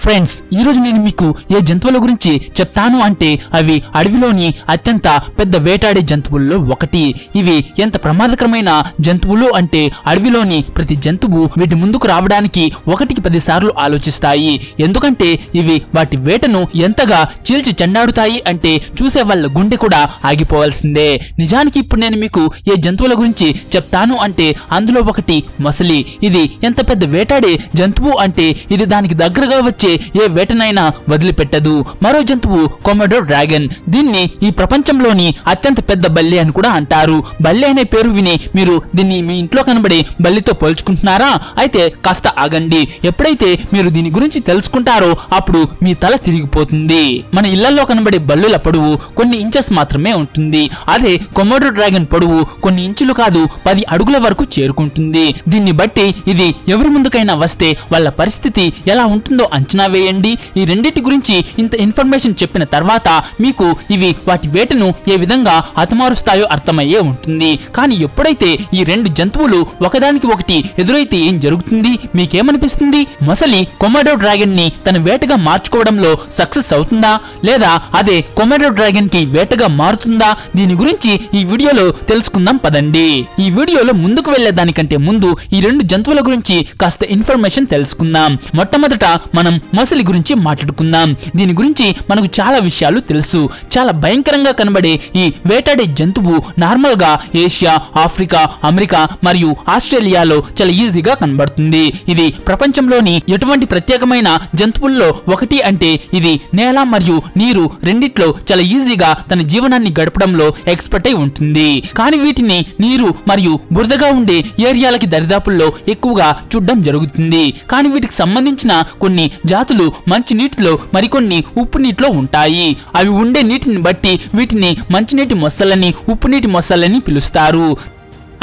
Friends, ఈ రోజు నేను మీకు ఏ జంతువుల గురించి చెప్తాను అంటే అవి అడవిలోని అత్యంత పెద్ద వేటాడే జంతువుల్లో ఒకటి. ఇవి ఎంత ప్రమాదకరమైన జంతువులు అంటే అడవిలోని ప్రతి జంతువు వీటి ముందుకు రావడానికి 1-10 సార్లు ఆలోచిస్తాయి. ఎందుకంటే ఇవి వాటి వేటను ఎంతగా చీల్చి చెండాడుతాయి అంటే చూసే వాళ్ళ గుండె కూడా ఆగిపోవాల్సిందే. నిజానికి ఇప్పుడు నేను మీకు ఏ జంతువుల గురించి చెప్తాను అంటే అందులో ఒకటి మొసలి. ఇది ఎంత పెద్ద వేటాడే జంతువు అంటే ఇది దానికి దగ్గరగా వచ్చే ఏ వేటనైనా వదిలిపెట్టదు. మరో జంతువు కొమోడో డ్రాగన్. దీన్ని ఈ ప్రపంచంలోని అత్యంత పెద్ద బల్లి అని కూడా అంటారు. బల్లి అనే పేరు విని మీరు దీన్ని మీ ఇంట్లో కనబడే బల్లితో పోల్చుకుంటున్నారా? అయితే కాస్త ఆగండి. ఎప్పుడైతే మీరు దీని గురించి తెలుసుకుంటారో అప్పుడు మీ తల తిరిగిపోతుంది. మన ఇళ్లలో కనబడే బల్లుల పొడవు కొన్ని ఇంచెస్ మాత్రమే ఉంటుంది. అదే కొమోడో డ్రాగన్ పొడవు కొన్ని ఇంచులు కాదు 10 అడుగుల వరకు చేరుకుంటుంది. దీన్ని బట్టి ఇది ఎవరి ముందుకైనా వస్తే వాళ్ళ పరిస్థితి ఎలా ఉంటుందో అంచనా వేయండి. ఈ రెండింటి గురించి ఇంత ఇన్ఫర్మేషన్ చెప్పిన తర్వాత మీకు ఇవి వాటి వేటను ఏ విధంగా హతమారుస్తాయో అర్థమయ్యే ఉంటుంది. కానీ ఎప్పుడైతే ఈ రెండు జంతువులు ఒకదానికి ఒకటి ఎదురైతే ఏం జరుగుతుంది? మీకేమనిపిస్తుంది? మొసలి కొమోడో డ్రాగన్ ని తన వేటగా మార్చుకోవడంలో సక్సెస్ అవుతుందా, లేదా అదే కొమోడో డ్రాగన్ కి వేటగా మారుతుందా? దీని గురించి ఈ వీడియోలో తెలుసుకుందాం పదండి. ఈ వీడియోలో ముందుకు వెళ్లేదానికంటే ముందు ఈ రెండు జంతువుల గురించి కాస్త ఇన్ఫర్మేషన్ తెలుసుకుందాం. మొట్టమొదట మనం మొసలి గురించి మాట్లాడుకుందాం. దీని గురించి మనకు చాలా విషయాలు తెలుసు. చాలా భయంకరంగా కనబడే ఈ వేటాడే జంతువు నార్మల్ గా ఏషియా, ఆఫ్రికా, అమెరికా మరియు ఆస్ట్రేలియాలో చాలా ఈజీగా కనబడుతుంది. ఇది ప్రపంచంలోని ఎటువంటి ప్రత్యేకమైన జంతువుల్లో ఒకటి అంటే ఇది నేల మరియు నీరు రెండిట్లో చాలా ఈజీగా తన జీవనాన్ని గడపడంలో ఎక్స్పర్ట్ అయి ఉంటుంది. కానీ వీటిని నీరు మరియు బురదగా ఉండే ఏరియాలకి దరిదాపుల్లో ఎక్కువగా చూడడం జరుగుతుంది. కానీ వీటికి సంబంధించిన కొన్ని జాతులు మంచి నీటిలో మరికొన్ని ఉప్పు నీటిలో ఉంటాయి. అవి ఉండే నీటిని బట్టి వీటిని మంచినీటి మొసళ్ళని, ఉప్పు నీటి మొసళ్ళని పిలుస్తారు.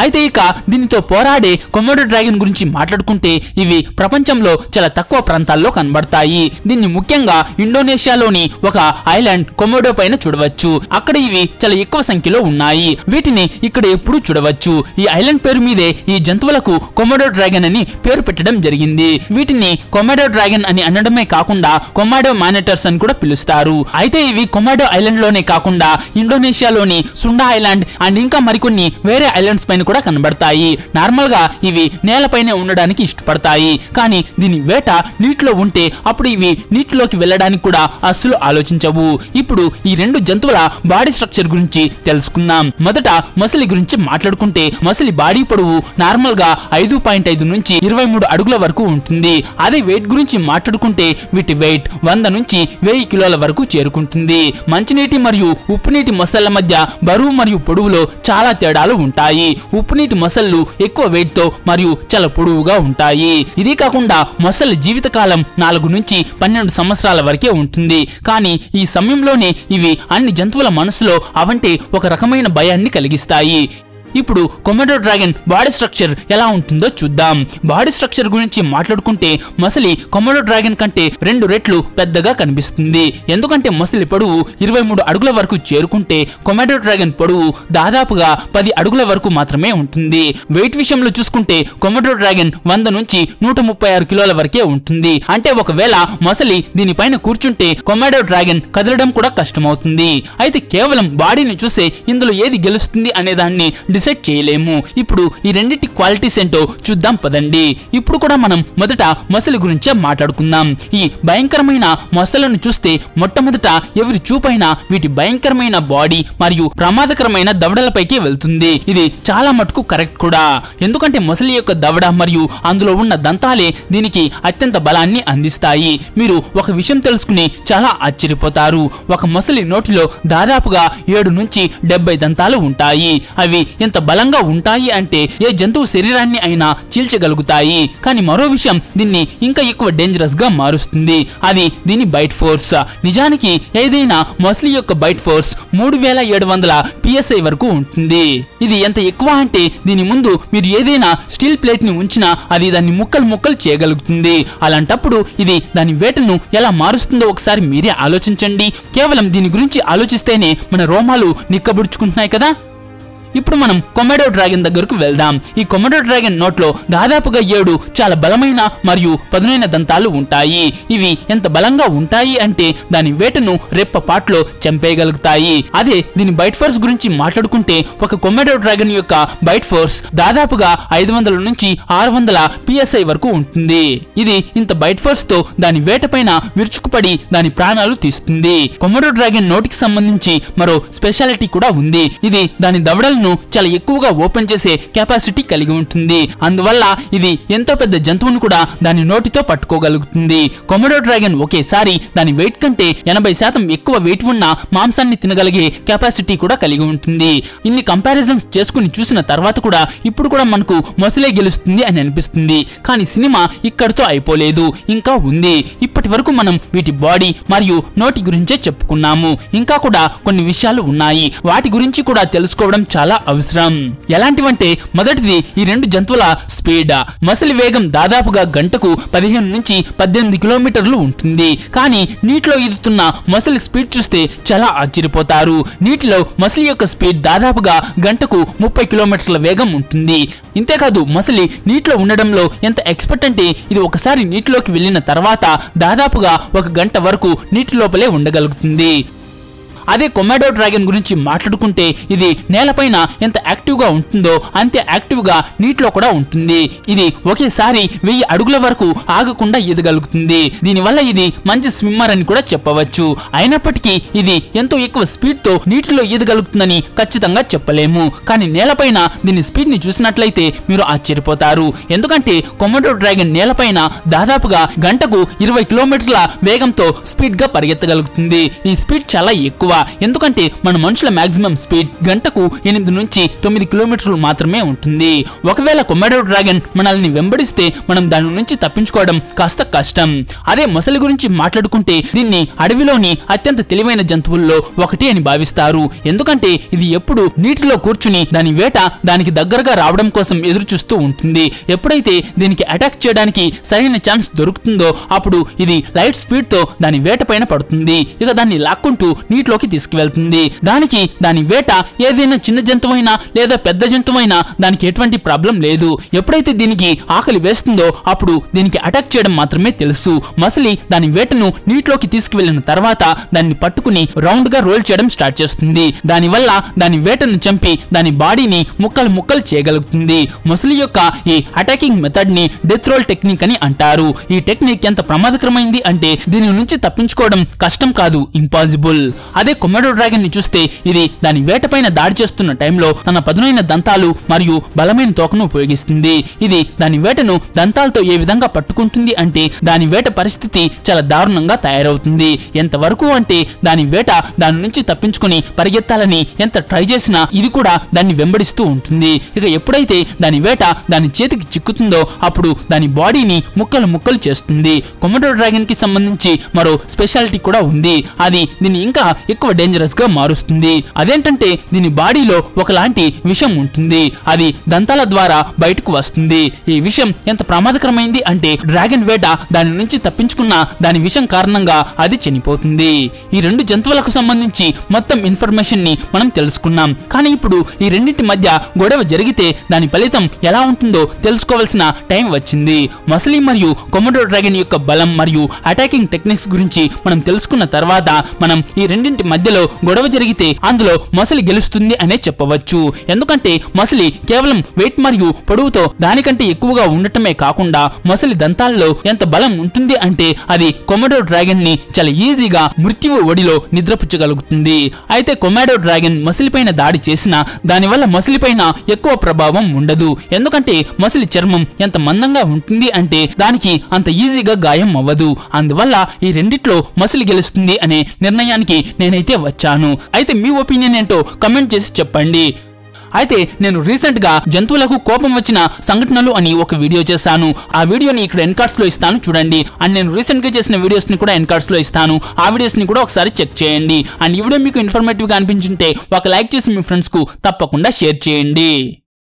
అయితే ఇక దీనితో పోరాడే కొమోడో డ్రాగన్ గురించి మాట్లాడుకుంటే ఇవి ప్రపంచంలో చాలా తక్కువ ప్రాంతాల్లో కనబడతాయి. దీన్ని ముఖ్యంగా ఇండోనేషియాలోని ఒక ఐలాండ్ కొమోడో పైన చూడవచ్చు. అక్కడ ఇవి చాలా ఎక్కువ సంఖ్యలో ఉన్నాయి. వీటిని ఇక్కడ ఎప్పుడూ చూడవచ్చు. ఈ ఐలాండ్ పేరు మీదే ఈ జంతువులకు కొమోడో డ్రాగన్ అని పేరు పెట్టడం జరిగింది. వీటిని కొమోడో డ్రాగన్ అని అనడమే కాకుండా కొమోడో మానిటర్స్ అని కూడా పిలుస్తారు. అయితే ఇవి కొమోడో ఐలాండ్ లోనే కాకుండా ఇండోనేషియాలోని సుండా ఐలాండ్ అండ్ ఇంకా మరికొన్ని వేరే ఐలాండ్స్ పైన కూడా కనబడతాయి. నార్మల్ గా ఇవి నేలపైనే ఉండడానికి ఇష్టపడతాయి. కానీ దీని వేట నీటిలో ఉంటే అప్పుడు ఇవి నీటిలోకి వెళ్ళడానికి కూడా అస్సలు ఆలోచించవు. ఇప్పుడు ఈ రెండు జంతువుల బాడీ స్ట్రక్చర్ గురించి తెలుసుకుందాం. మొదట మొసలి గురించి మాట్లాడుకుంటే మొసలి బాడీ పొడవు నార్మల్ గా 5.5 నుంచి 23 అడుగుల వరకు ఉంటుంది. అదే వెయిట్ గురించి మాట్లాడుకుంటే వీటి వెయిట్ 100 నుంచి 1000 కిలోల వరకు చేరుకుంటుంది. మంచినీటి మరియు ఉప్పు నీటి మొసళ్ళ మధ్య బరువు మరియు పొడవులో చాలా తేడాలు ఉంటాయి. ఉప్పు నీటి మొసళ్ళు ఎక్కువ వెయిట్ తో మరియు చాలా పొడవుగా ఉంటాయి. ఇది కాకుండా మొసళ్ళ జీవితకాలం 4 నుంచి 12 సంవత్సరాల వరకే ఉంటుంది. కానీ ఈ సమయంలోనే ఇవి అన్ని జంతువుల మనసులో అవంటే ఒక రకమైన భయాన్ని కలిగిస్తాయి. ఇప్పుడు కొమోడో డ్రాగన్ బాడీ స్ట్రక్చర్ ఎలా ఉంటుందో చూద్దాం. బాడీ స్ట్రక్చర్ గురించి మాట్లాడుకుంటే మొసలి కొమోడో డ్రాగన్ కంటే 2 రెట్లు పెద్దగా కనిపిస్తుంది. ఎందుకంటే మొసలి పొడవు 23 అడుగుల వరకు చేరుకుంటే కొమోడో డ్రాగన్ పొడవు దాదాపుగా 10 అడుగుల వరకు మాత్రమే ఉంటుంది. వెయిట్ విషయంలో చూసుకుంటే కొమోడో డ్రాగన్ 100 నుంచి 136 కిలోల వరకే ఉంటుంది. అంటే ఒకవేళ మొసలి దీనిపైన కూర్చుంటే కొమోడో డ్రాగన్ కదలడం కూడా కష్టమవుతుంది. అయితే కేవలం బాడీని చూసే ఇందులో ఏది గెలుస్తుంది అనే దాన్ని డిసైడ్ చేయలేము. ఇప్పుడు ఈ రెండింటి క్వాలిటీస్ ఏంటో చూద్దాం పదండి. ఇప్పుడు కూడా మనం మొదట మొసలి గురించే మాట్లాడుకుందాం. ఈ భయంకరమైన మొసలను చూస్తే మొట్టమొదట ఎవరి చూపైనా వీటి భయంకరమైన బాడీ మరియు ప్రమాదకరమైన దవడలపైకి వెళ్తుంది. ఇది చాలా మటుకు కరెక్ట్ కూడా. ఎందుకంటే మొసలి యొక్క దవడ మరియు అందులో ఉన్న దంతాలే దీనికి అత్యంత బలాన్ని అందిస్తాయి. మీరు ఒక విషయం తెలుసుకుని చాలా ఆశ్చర్యపోతారు. ఒక మొసలి నోటిలో దాదాపుగా 7 నుంచి 70 దంతాలు ఉంటాయి. అవి ఎంత బలంగా ఉంటాయి అంటే ఏ జంతువు శరీరాన్ని అయినా చీల్చగలుగుతాయి. కానీ మరో విషయం దీన్ని ఇంకా ఎక్కువ డేంజరస్ గా మారుస్తుంది. అది దీని బైట్ ఫోర్స్. నిజానికి ఏదైనా మొసలి యొక్క బైట్ ఫోర్స్ 3700 PSI వరకు ఉంటుంది. ఇది ఎంత ఎక్కువ అంటే దీని ముందు మీరు ఏదైనా స్టీల్ ప్లేట్ ని ఉంచినా అది దాన్ని ముక్కలు చేయగలుగుతుంది. అలాంటప్పుడు ఇది దాని వేటను ఎలా మారుస్తుందో ఒకసారి మీరే ఆలోచించండి. కేవలం దీని గురించి ఆలోచిస్తేనే మన రోమాలు నిక్కబుడుచుకుంటున్నాయి కదా. ఇప్పుడు మనం కొమోడో డ్రాగన్ దగ్గరకు వెళ్దాం. ఈ కొమోడో డ్రాగన్ నోట్లో దాదాపుగా 7 చాలా బలమైన మరియు పదునైన దంతాలు ఉంటాయి. ఇవి ఎంత బలంగా ఉంటాయి అంటే దాని వేటను రెప్పపాట్లో చంపేయగలుగుతాయి. అదే దీని బైట్ ఫోర్స్ గురించి మాట్లాడుకుంటే ఒక కొమోడో డ్రాగన్ యొక్క బైట్ ఫోర్స్ దాదాపుగా 500 నుంచి 600 PSI వరకు ఉంటుంది. ఇది ఇంత బైట్ ఫోర్స్ తో దాని వేట పైన విరుచుకుపడి దాని ప్రాణాలు తీస్తుంది. కొమోడో డ్రాగన్ నోటికి సంబంధించి మరో స్పెషాలిటీ కూడా ఉంది. ఇది దాని దవడలను చాలా ఎక్కువగా ఓపెన్ చేసే కెపాసిటీ కలిగి ఉంటుంది. అందువల్ల ఇది ఎంతో పెద్ద జంతువును కూడా దాని నోటితో పట్టుకోగలుగుతుంది. కొమోడో డ్రాగన్ ఒకేసారి దాని వెయిట్ కంటే 80% ఎక్కువ వెయిట్ ఉన్న మాంసాన్ని తినగలిగే కెపాసిటీ కూడా కలిగి ఉంటుంది. ఇన్ని కంపారిజన్స్ చేసుకుని చూసిన తర్వాత కూడా ఇప్పుడు కూడా మనకు మొసలే గెలుస్తుంది అని అనిపిస్తుంది. కానీ సినిమా ఇక్కడితో అయిపోలేదు, ఇంకా ఉంది. ఇప్పటి వరకు మనం వీటి బాడీ మరియు నోటి గురించే చెప్పుకున్నాము. ఇంకా కూడా కొన్ని విషయాలు ఉన్నాయి, వాటి గురించి కూడా తెలుసుకోవడం చాలా అవసరం. ఎలాంటివంటే మొదటిది ఈ రెండు జంతువుల స్పీడ్. మొసలి వేగం దాదాపుగా గంటకు 15 నుంచి 18 కిలోమీటర్లు ఉంటుంది. కానీ నీటిలో ఈదుతున్న మొసలి స్పీడ్ చూస్తే చాలా ఆశ్చర్యపోతారు. నీటిలో మొసలి యొక్క స్పీడ్ దాదాపుగా గంటకు 30 కిలోమీటర్ల వేగం ఉంటుంది. ఇంతేకాదు మొసలి నీటిలో ఉండడంలో ఎంత ఎక్స్పర్ట్ అంటే ఇది ఒకసారి నీటిలోకి వెళ్ళిన తర్వాత దాదాపుగా 1 గంట వరకు నీటి లోపలే ఉండగలుగుతుంది. అదే కొమోడో డ్రాగన్ గురించి మాట్లాడుకుంటే ఇది నేలపైన ఎంత యాక్టివ్ గా ఉంటుందో అంతే యాక్టివ్ గా నీటిలో కూడా ఉంటుంది. ఇది ఒకేసారి 1000 అడుగుల వరకు ఆగకుండా ఈదగలుగుతుంది. దీనివల్ల ఇది మంచి స్విమ్మర్ అని కూడా చెప్పవచ్చు. అయినప్పటికీ ఇది ఎంతో ఎక్కువ స్పీడ్ తో నీటిలో ఈదగలుగుతుందని ఖచ్చితంగా చెప్పలేము. కానీ నేలపైన దీని స్పీడ్ ని చూసినట్లయితే మీరు ఆశ్చర్యపోతారు. ఎందుకంటే కొమోడో డ్రాగన్ నేలపైన దాదాపుగా గంటకు 20 కిలోమీటర్ల వేగంతో స్పీడ్ గా పరిగెత్తగలుగుతుంది. ఈ స్పీడ్ చాలా ఎక్కువ. ఎందుకంటే మన మనుషుల మాక్సిమం స్పీడ్ గంటకు 8 నుంచి 9 కిలోమీటర్లు మాత్రమే ఉంటుంది. ఒకవేళ కొమోడో డ్రాగన్ మనల్ని వెంబడిస్తే మనం దాని నుంచి తప్పించుకోవడం కాస్త కష్టం. అదే మొసలి గురించి మాట్లాడుకుంటే దీన్ని అడవిలోని అత్యంత తెలివైన జంతువుల్లో ఒకటి అని భావిస్తారు. ఎందుకంటే ఇది ఎప్పుడు నీటిలో కూర్చుని దాని వేట దానికి దగ్గరగా రావడం కోసం ఎదురు చూస్తూ ఉంటుంది. ఎప్పుడైతే దీనికి అటాక్ చేయడానికి సరైన ఛాన్స్ దొరుకుతుందో అప్పుడు ఇది లైట్ స్పీడ్ తో దాని వేట పైన పడుతుంది. ఇక దాన్ని లాక్కుంటూ నీటిలోకి తీసుకువెళ్తుంది. దానికి దాని వేట ఏదైనా చిన్న జంతువైనా లేదా పెద్ద జంతువైనా దానికి ఎటువంటి ప్రాబ్లం లేదు. ఎప్పుడైతే దీనికి ఆకలి వేస్తుందో అప్పుడు దీనికి అటాక్ చేయడం మాత్రమే తెలుసు. మొసలి దాని వేటను నీటిలోకి తీసుకువెళ్లిన తర్వాత దాన్ని పట్టుకుని రౌండ్ గా రోల్ చేయడం స్టార్ట్ చేస్తుంది. దానివల్ల దాని వేటను చంపి దాని బాడీని ముక్కలు ముక్కలు చేయగలుగుతుంది. మొసలి యొక్క ఈ అటాకింగ్ మెథడ్ ని డెత్ రోల్ టెక్నిక్ అని అంటారు. ఈ టెక్నిక్ ఎంత ప్రమాదకరమైంది అంటే దీని నుంచి తప్పించుకోవడం కష్టం కాదు, ఇంపాసిబుల్. అదే కొమోడో డ్రాగన్ ని చూస్తే ఇది దాని వేటపైన దాడి చేస్తున్న టైంలో తన పదునైన దంతాలు మరియు బలమైన తోకను ఉపయోగిస్తుంది. ఇది దాని వేటను దంతాలతో ఏ విధంగా పట్టుకుంటుంది అంటే దాని వేట పరిస్థితి చాలా దారుణంగా తయారవుతుంది. ఎంతవరకు అంటే దాని వేట దాని నుంచి తప్పించుకొని పరిగెత్తాలని ఎంత ట్రై చేసినా ఇది కూడా దాన్ని వెంబడిస్తూ ఉంటుంది. ఇక ఎప్పుడైతే దాని వేట దాని చేతికి చిక్కుతుందో అప్పుడు దాని బాడీని ముక్కలు ముక్కలు చేస్తుంది. కొమోడో డ్రాగన్ కి సంబంధించి మరో స్పెషాలిటీ కూడా ఉంది. అది దీన్ని ఇంకా ఎక్కువ డేంజరస్ గా మారుస్తుంది. అదేంటంటే దీని బాడీలో ఒకలాంటి విషం ఉంటుంది. అది దంతాల ద్వారా బయటకు వస్తుంది. ఈ విషం ఎంత ప్రమాదకరమైంది అంటే డ్రాగన్ వేట దాని నుంచి తప్పించుకున్న దాని విషం కారణంగా అది చనిపోతుంది. ఈ రెండు జంతువులకు సంబంధించి మొత్తం ఇన్ఫర్మేషన్ ని మనం తెలుసుకున్నాం. కానీ ఇప్పుడు ఈ రెండింటి మధ్య గొడవ జరిగితే దాని ఫలితం ఎలా ఉంటుందో తెలుసుకోవాల్సిన టైం వచ్చింది. మొసలి మరియు కొమోడో డ్రాగన్ యొక్క బలం మరియు అటాకింగ్ టెక్నిక్స్ గురించి మనం తెలుసుకున్న తర్వాత మనం ఈ రెండింటి మధ్యలో గొడవ జరిగితే అందులో మొసలి గెలుస్తుంది అనే చెప్పవచ్చు. ఎందుకంటే మొసలి కేవలం వెయిట్ మరియు పొడవుతో దానికంటే ఎక్కువగా ఉండటమే కాకుండా మొసలి దంతాల్లో ఎంత బలం ఉంటుంది అంటే అది కొమోడో డ్రాగన్ ని చాలా ఈజీగా మృత్యువు ఒడిలో నిద్రపుచ్చగలుగుతుంది. అయితే కొమోడో డ్రాగన్ మొసలిపైన దాడి చేసినా దానివల్ల మొసలిపైన ఎక్కువ ప్రభావం ఉండదు. ఎందుకంటే మొసలి చర్మం ఎంత మందంగా ఉంటుంది అంటే దానికి అంత ఈజీగా గాయం అవ్వదు. అందువల్ల ఈ రెండిట్లో మొసలి గెలుస్తుంది అనే నిర్ణయానికి నేనైతే వచ్చాను. అయితే మీ ఒపీనియన్ ఏంటో కమెంట్ చేసి చెప్పండి. అయితే నేను రీసెంట్ గా జంతువులకు కోపం వచ్చిన సంఘటనలు అని ఒక వీడియో చేశాను. ఆ వీడియోని ఇక్కడ ఎన్ కార్డ్స్ లో ఇస్తాను చూడండి. అండ్ నేను రీసెంట్ గా చేసిన వీడియోస్ ని కూడా ఎన్ కార్డ్స్ లో ఇస్తాను. ఆ వీడియోస్ ని కూడా ఒకసారి చెక్ చేయండి. అండ్ ఈ వీడియో మీకు ఇన్ఫర్మేటివ్ గా అనిపించుంటే ఒక లైక్ చేసి మీ ఫ్రెండ్స్ కు తప్పకుండా షేర్ చేయండి.